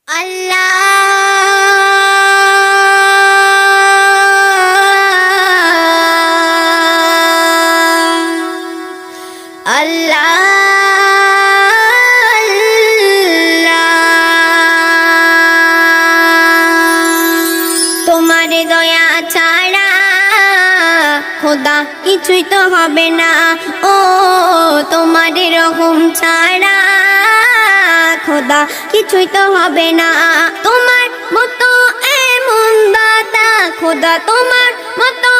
তোমারে দয়া ছাড়া খোদা কিছুই তো হবে না, ও তোমারে রহম ছাড়া খোদা কিছুই তো হবে না। তোমার মতো এমন দাতা খোদা, তোমার মতো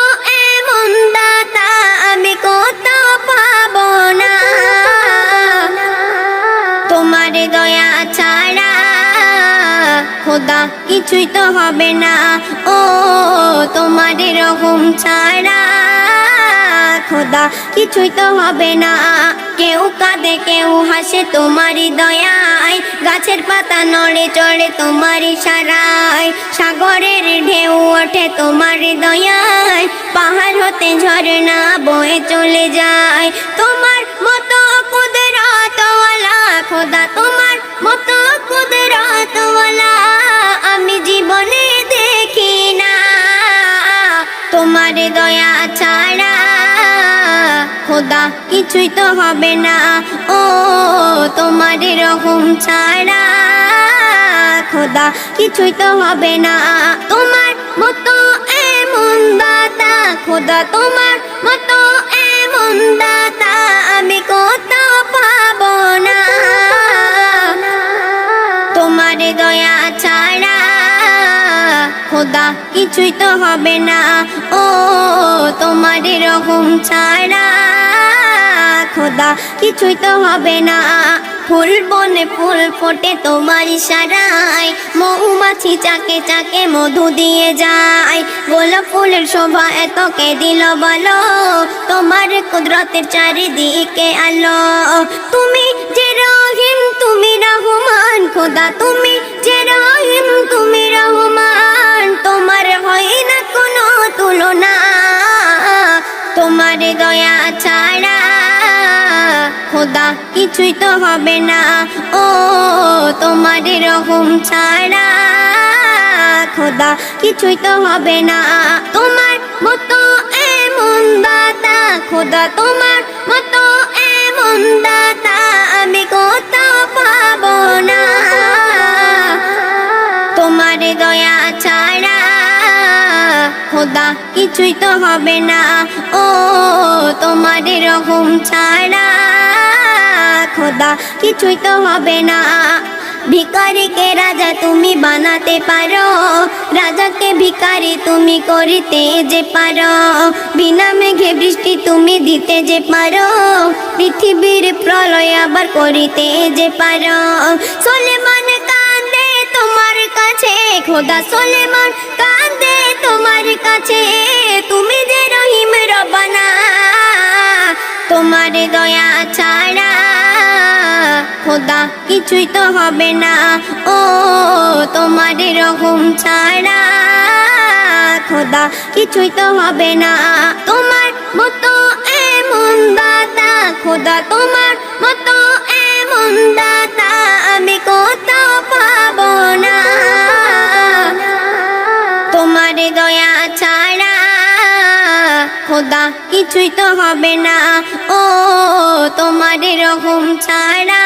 এমন দাতা আমি কোথাও পাবো না। তোমারে দয়া ছাড়া খোদা কিছুই তো হবে না, ও তোমারে রহম ছাড়া খোদা কিছুই তো হবে না। কেউ কাঁদে কেউ হাসে তোমারই দয়ায়, গাছের পাতা নড়ে চড়ে তোমারই ইশারায়, সাগরের ঢেউ ওঠে তোমারই দয়ায়, পাহাড় হতে ঝরনা বয়ে চলে যায়। তোমার মতো কুদরতওয়ালা খোদা, তোমার মতো কুদরতওয়ালা আমি জীবনে দেখি না। তোমার দয়া ছাড়া খোদা কিছুই তো হবে না, ও তোমার রহম ছাড়া খোদা কিছুই তো হবে না। তোমার মতো এমন দাতা খোদা, তোমার মতো এমন দাতা আমি কোথাও পাবো না। তোমার দয়া ছাড়া খোদা কিছুই তো হবে না, ও তোমার রহম ছাড়া খোদা কিছুই তো হবে না। ফুল বনে ফুল ফোটে তোমার ইশারায়, মৌমাছি চাকে চাকে মধু দিয়ে যায়, গোলাপ ফুলের শোভা এত কে দিল বলো, তোমার কুদরতের চারিদিকে আলো। তুমি যে রহিম তুমি রহমান খোদা, তুমি যে রহিম তুমি রহমান, তোমার হয় না কোনো তুলনা। তোমার দয়া ছাড়া খোদা কিছুই তো হবে না, ও তোমার রহম ছাড়া খোদা কিছুই তো হবে না। তোমার মতো এমন দাতা খোদা, তোমার মতো এমন দাতা আমি কোথাও পাবো না। তোমার দয়া ছাড়া খোদা কিছুই তো হবে না, ও তোমার রহম ছাড়া খোদা কিছুই তো হবে না। ভিখারিকে রাজা তুমি বানাতে পারো, রাজাকে ভিখারি তুমি করিতে যে পারো, বিনা মেঘে বৃষ্টি তুমি দিতে যে পারো, পৃথিবীর প্রলয় আবার করিতে যে পারো। সুলেমান কাঁদে তোমার কাছে খোদা, সুলেমান কাঁদে তোমার কাছে, তুমি যে রহিম রব্বানা। তোমার দয়া ছাড়া খোদা কিছুই তো হবে না, ও তোমার রহম ছাড়া খোদা কিছুই তো হবে না। তোমার মতো এমন দাতা খোদা, তোমার মতো এমন দাতা আমি কোথাও পাবো না। তোমার দয়া ছাড়া খোদা কিছুই তো হবে না, ও তোমার রহম ছাড়া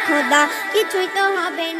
খোদা কিছুই তো হবে না।